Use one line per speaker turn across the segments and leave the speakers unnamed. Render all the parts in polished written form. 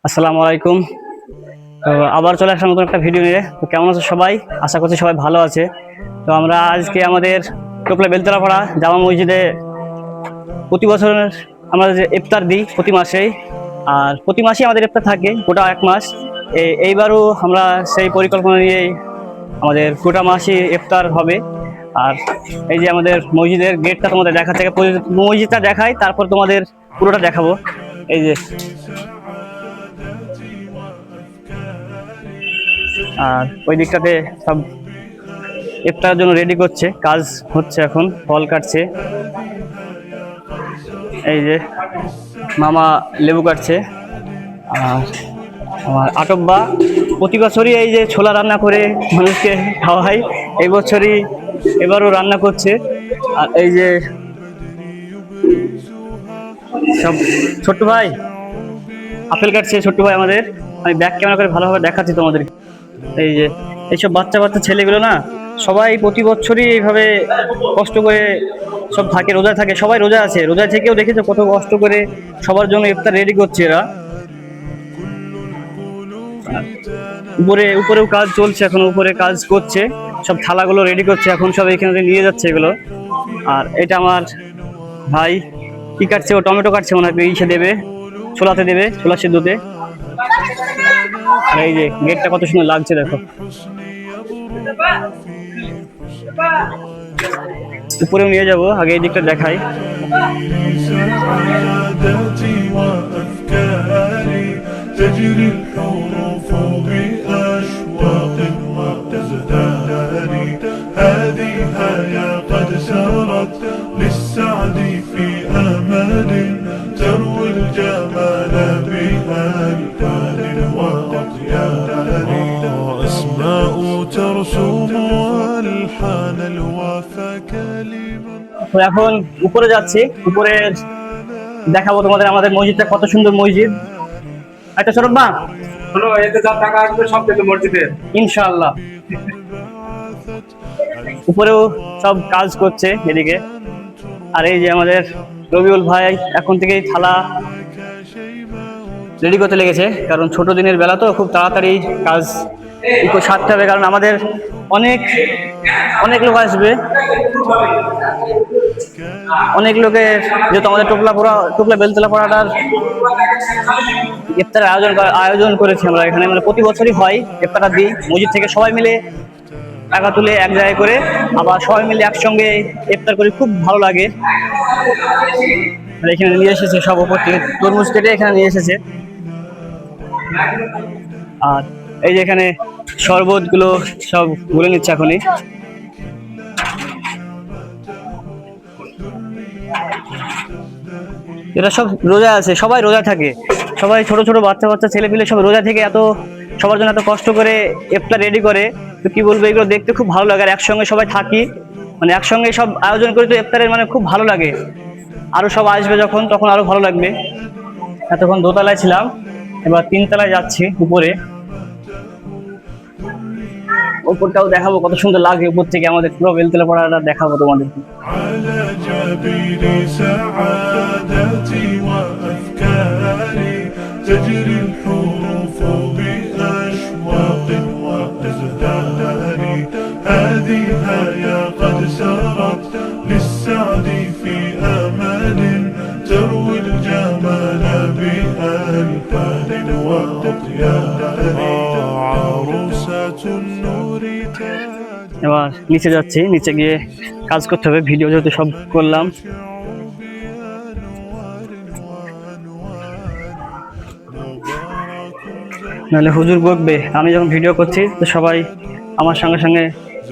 আসসালামু আলাইকুম। তো আবার চলে আসলাম নতুন একটা ভিডিও নিয়ে। তো কেমন আছে সবাই? আশা করছি সবাই ভালো আছে। তো আমরা আজকে আমাদের টোপলা বেলতলা পাড়া জামা মসজিদে প্রতি বছরের আমরা যে ইফতার দিই প্রতি মাসেই, আর প্রতি মাসেই আমাদের ইফতার থাকে গোটা এক মাস। এইবারও আমরা সেই পরিকল্পনা নিয়ে আমাদের গোটা মাসই ইফতার হবে। আর এই যে আমাদের মসজিদের গেটটা তোমাদের দেখাচ্ছে, মসজিদটা দেখাই তারপর তোমাদের পুরোটা দেখাবো। এই যে, আর ওই দিকটাতে সব ইফতারের জন্য রেডি করছে, কাজ হচ্ছে, এখন ফল কাটছে। এই যে মামা লেবু কাটছে। আর আমার আটব্বা প্রতি বছরই এই যে ছোলা রান্না করে মানুষকে খাওয়াই, এই বছরই এবারও রান্না করছে। আর এই যে সব ছোট্ট ভাই আপেল কাটছে, ছোট্ট ভাই আমাদের। আমি ব্যাক ক্যামেরা করে ভালোভাবে দেখাচ্ছি তোমাদের। এই যে এইসব বাচ্চা বাচ্চা ছেলেগুলো না, সবাই প্রতি বছরই এইভাবে কষ্ট করে সব থাকে, রোজা থাকে, সবাই রোজা আছে, রোজা থেকেও দেখেছো কত কষ্ট করে সবার জন্য ইফতার রেডি করছে এরা। উপরেও কাজ চলছে, এখন উপরে কাজ করছে, সব থালাগুলো রেডি করছে, এখন সব এখানে নিয়ে যাচ্ছে এগুলো। আর এটা আমার ভাই কি কাটছে, ও টমেটো কাটছে, ওনাকে ইসে দেবে, ছোলাতে দেবে, ছোলা সিদ্ধতে। আর এই যে গেটটা কত সুন্দর লাগছে দেখো। উপরেও নিয়ে যাবো, আগে এই দিকটা দেখাই। تجري الحروف بأشواق وتزدهر هذه يا قد سرت للسعد في أمل تروي الجمال بها الكادر وأطيار أسماء ترسم ألحان الوفا كلمة। এখন উপরে যাচ্ছি, উপরে দেখাবো তোমাদের আমাদের মসজিদটা কত সুন্দর মসজিদ। একটা ছোট বা হলো, এতে যা টাকা আসবে সব দিতে মসজিদে ইনশাআল্লাহ। উপরেও সব কাজ করছে এদিকে। আর এই যে আমাদের রবিউল ভাই এখন থেকেই থালা রেডি করতে লেগেছে, কারণ ছোট দিনের বেলা তো খুব তাড়াতাড়ি কাজ সারতে হবে, কারণ আমাদের অনেক অনেক লোক আসবে, অনেক লোকের, যেহেতু আমাদের টোপলা বেলতলা পাড়াটার ইফতারের আয়োজন করেছি আমরা এখানে, মানে প্রতি বছরই হয় ইফতারটা দিই মসজিদ থেকে, সবাই মিলে টাকা তুলে এক জায়গায় করে, আবার সবাই মিলে একসঙ্গে ইফতার করি, খুব ভালো লাগে। এখানে নিয়ে এসেছে সব উপর থেকে তরমুজ কেটে এখানে নিয়ে এসেছে। আর এই যে এখানে শরবত গুলো সব গুলে নিচ্ছে এখনই। এরা সব রোজা আছে, সবাই রোজা থাকে, সবাই ছোট ছোট বাচ্চা বাচ্চা ছেলে পিলে সব রোজা থেকে এত সবার জন্য এত কষ্ট করে ইফতার রেডি করে। তো কি বলবো, এগুলো দেখতে খুব ভালো লাগে। আর একসঙ্গে সবাই থাকি, মানে একসঙ্গে সব আয়োজন করি, তো ইফতারের মানে খুব ভালো লাগে। আরো সব আসবে যখন, তখন আরো ভালো লাগবে। এতক্ষণ দোতলায় ছিলাম, এবার তিনতলায় যাচ্ছি উপরে। উপরটাও দেখাবো কত সুন্দর লাগে, উপর থেকে আমাদের পুরো বেলতলা পাড়াটা দেখাবো তোমাদেরকে। تجري الحروف بأشواق وتزدهر هذه يا قد سرت للسعد في أمل تروي الجمال بها الكادر وأطيار عروسة النور. এবার নিচে যাচ্ছি, নিচে গিয়ে কাজ করতে হবে, ভিডিও যেহেতু সব করলাম। নাহলে হুজুর বকবে, আমি যখন ভিডিও করছি তো সবাই আমার সঙ্গে সঙ্গে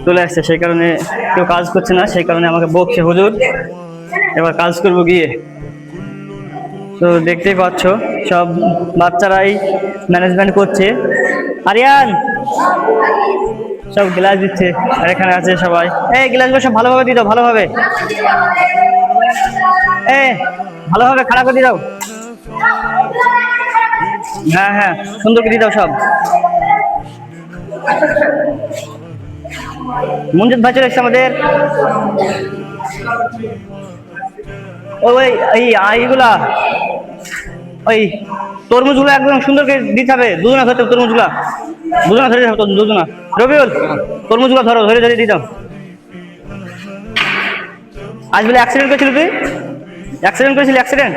চলে আসছে, সেই কারণে কেউ কাজ করছে না, সেই কারণে আমাকে বকছে হুজুর। এবার কাজ করব গিয়ে। তো দেখতেই পাচ্ছ সব বাচ্চারাই ম্যানেজমেন্ট করছে। আরিয়ান সব গ্লাস দিচ্ছে, আর এখানে আছে সবাই। এই গ্লাসগুলো সব ভালোভাবে দিয়ে দাও, ভালোভাবে ভালোভাবে খাড়া করে দিয়ে দাও। হ্যাঁ হ্যাঁ, সুন্দর করে দিয়ে দাও সব। মঞ্জুদ ভাই চলে এসছে আমাদের। ওই এইগুলা ওই তরমুজগুলো একদম সুন্দর করে দিতে হবে, দুজনা ধরতে তরমুজগুলা, দুজনা ধরে যাবে, দুজনা। রবিউল তরমুজগুলো ধরো, ধরে ধরে দিতাম। আজ বলে অ্যাক্সিডেন্ট করেছিল, তুই অ্যাক্সিডেন্ট করেছিলি? অ্যাক্সিডেন্ট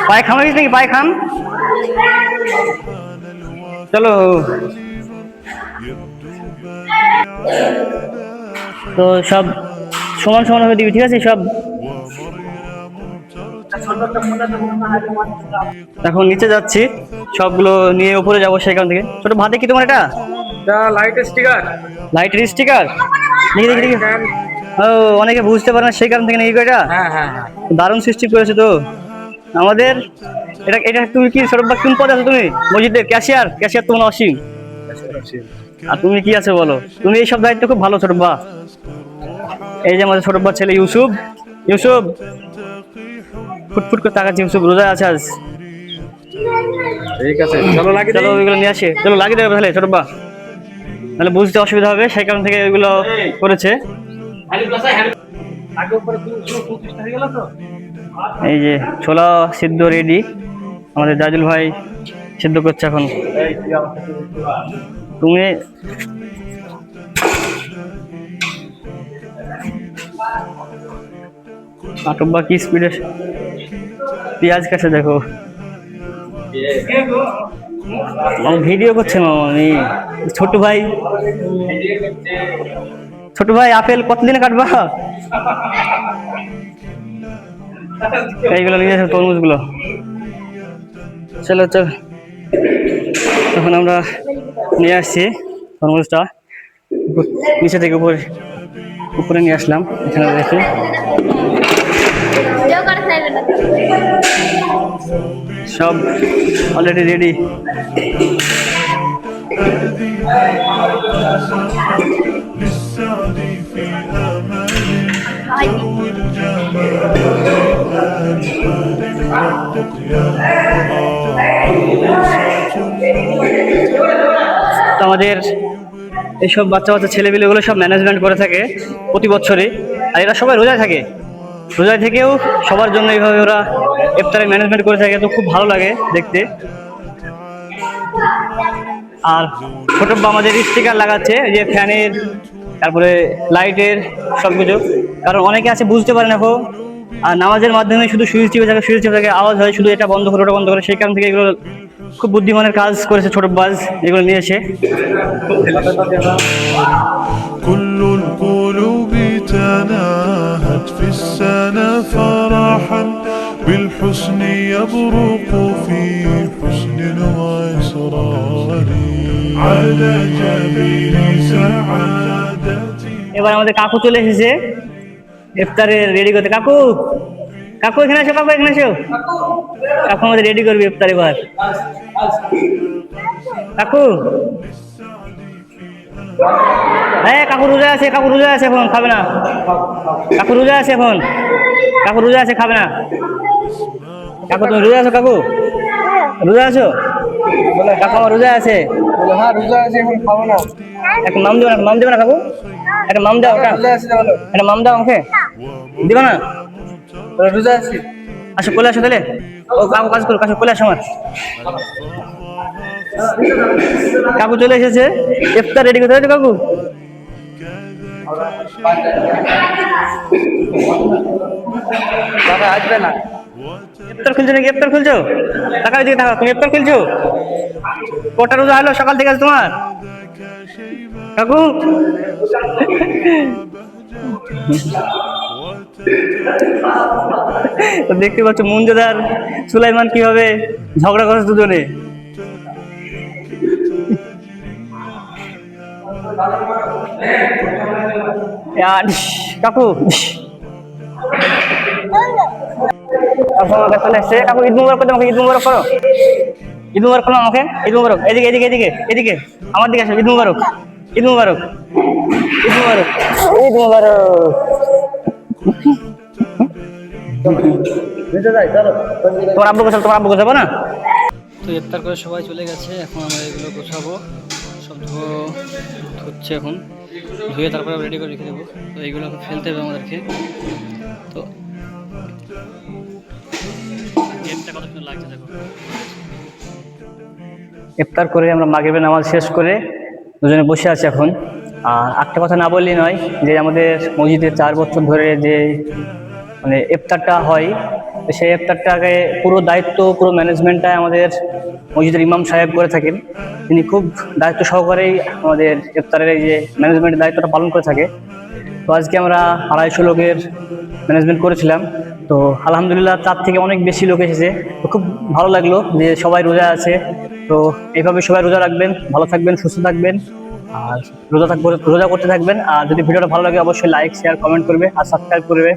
পায়ে খাম নাকি? পায়ে খাম। চলো, তো সব সমান সমান ভাবে দিবি, ঠিক আছে? সব এখন নিচে যাচ্ছি, সবগুলো নিয়ে উপরে যাবো সেখান থেকে। ছোট ভাতে কি তোমার এটা?
লাইটের স্টিকার।
লাইটের স্টিকার? দেখি দেখি দেখি। ও, অনেকে বুঝতে পারে না সেই কারণ থেকে নাকি এটা।
হ্যাঁ হ্যাঁ হ্যাঁ,
দারুণ সৃষ্টি করেছে তো আমাদের। এটা এটা তুমি কি সৌরভ, কোন পদে আছো তুমি? মসজিদের ক্যাশিয়ার? ক্যাশিয়ার তোমার অসীম। আর তুমি কি আছে বলো? তুমি এই সব দায়িত্ব খুব ভালো ছোট বা। এই যে আমাদের ছোট বা ছেলে ইউসুফ, ইউসুফ ফুটফুট করে তাকাচ্ছে। ইউসুফ রোজা আছে আজ।
ঠিক আছে, চলো লাগিয়ে
চলো ওইগুলো নিয়ে আসি, চলো লাগিয়ে দেবে তাহলে ছোট বা, তাহলে বুঝতে অসুবিধা হবে, সেই কারণ থেকে ওইগুলো করেছে। এই যে ছোলা সিদ্ধ রেডি, আমাদের জাজুল ভাই সিদ্ধ করছে এখন। তুমি নাটক বা কি স্পিডে পেঁয়াজ কাছে দেখো, ভিডিও করছে মামা। আমি ছোট ভাই, ছোট ভাই আপেল কতদিনে কাটবা? এইগুলো নিয়ে আসো তরমুজ গুলো। চলো চল, তখন আমরা নিয়ে আসছি তরমুজটা, নিচে থেকে উপরে উপরে নিয়ে আসলাম। এখানে দেখি সব অলরেডি রেডি। আমাদের এইসব বাচ্চা বাচ্চা ছেলেপিলেগুলো সব ম্যানেজমেন্ট করে থাকে প্রতি বছরই, আর এরা সবাই রোজায় থাকে। রোজায় থেকেও সবার জন্য এইভাবে ওরা ইফতারের ম্যানেজমেন্ট করে থাকে, তো খুব ভালো লাগে দেখতে। আর ছোট আমাদের স্টিকার লাগাচ্ছে, এই যে ফ্যানের, তারপরে লাইটের, সবকিছু। কারণ অনেকে আছে বুঝতে পারে না কো, আর নামাজের মাধ্যমে শুধু সুইচ টিপে থাকে, সুইচ টিপে থাকে, আওয়াজ হয়, শুধু এটা বন্ধ করে ওটা বন্ধ করে। সেই কারণ থেকে এগুলো খুব বুদ্ধিমানের কাজ করেছে ছোট বাজ, এগুলো নিয়ে এসে।
كل القلوب تناهت في السنة فرحا بالحسن يبرق في حسن وإصرار على جبين سعادتي।
এবার আমাদের কাকু চলে এসেছে ইফতারে রেডি করতে। কাকু, কাকু এখানে আসো, কাকু এখানে আসো। কাকু আমাদের রেডি করবি ইফতার এবার। কাকু, হ্যাঁ কাকু রোজা আছে, কাকু রোজা আছে, এখন খাবে না। কাকু রোজা আছে এখন, কাকু রোজা আছে, খাবে না। কাকু তুমি রোজা আছো? কাকু রোজা আছো? কাকু আমার রোজা আছে।
হ্যাঁ রোজা আছে, এখন খাবো না।
একটা মাম দেবে না? মাম দেবে না কাকু? একটা মাম দাও, ওটা একটা মাম দাও আমাকে, দিবা না?
রোজা আছে।
আসো কোলে আসো তাহলে। ও কাকু কাজ করো, কাকু কোলে আসো আমার। কাকু চলে এসেছে ইফতার রেডি করতে। কাকু
বাবা আসবে না।
ইফতার খুলছো নাকি? ইফতার খুলছো? টাকা দিকে টাকা, তুমি ইফতার খুলছো? কটা রোজা হলো সকাল থেকে আজ তোমার? কাকু দেখতে পাচ্ছ মুঞ্জাদার সুলাইমান কিভাবে ঝগড়া করছে দুজনে। কাকু চলে এসছে। কাকু ঈদ মুবারক করো, আমাকে ঈদ মুবারক করো, ঈদ মুবারক করো আমাকে, ঈদ মুবারক। এদিকে এদিকে এদিকে এদিকে আমার দিকে আসো। ঈদ মুবারক, ঈদ মুবারক, ঈদ মুবারক, ঈদ মুবারক। তোমার আব্বু গোছাবো, তোমার আব্বু গোছাবো না? তো ইফতার করে সবাই চলে গেছে, এখন আমরা এগুলো গোছাবো। সব ধুচ্ছে এখন, ধুয়ে তারপরে রেডি করে রেখে দেবো। তো এইগুলো ফেলতে হবে আমাদেরকে। তো গেটটা কত সুন্দর লাগছে দেখো। ইফতার করে আমরা মাগরিবের নামাজ শেষ করে দুজনে বসে আছি এখন। আর একটা কথা না বললেই নয়, যে আমাদের মসজিদে 4 বছর ধরে যে মানে ইফতারটা হয়, তো সেই ইফতারটাকে পুরো দায়িত্ব, পুরো ম্যানেজমেন্টটা আমাদের মসজিদের ইমাম সাহেব করে থাকেন। তিনি খুব দায়িত্ব সহকারেই আমাদের ইফতারের এই যে ম্যানেজমেন্টের দায়িত্বটা পালন করে থাকে। তো আজকে আমরা 250 লোকের ম্যানেজমেন্ট করেছিলাম। তো আলহামদুলিল্লাহ তার থেকে অনেক বেশি লোক এসেছে। তো খুব ভালো লাগলো যে সবাই রোজা আছে। তো এইভাবে সবাই রোজা রাখবেন, ভালো থাকবেন, সুস্থ থাকবেন, আর রোজা করতে থাকবেন। আর যদি ভিডিওটা ভালো লাগে অবশ্যই লাইক, শেয়ার, কমেন্ট করবে আর সাবস্ক্রাইব করবে।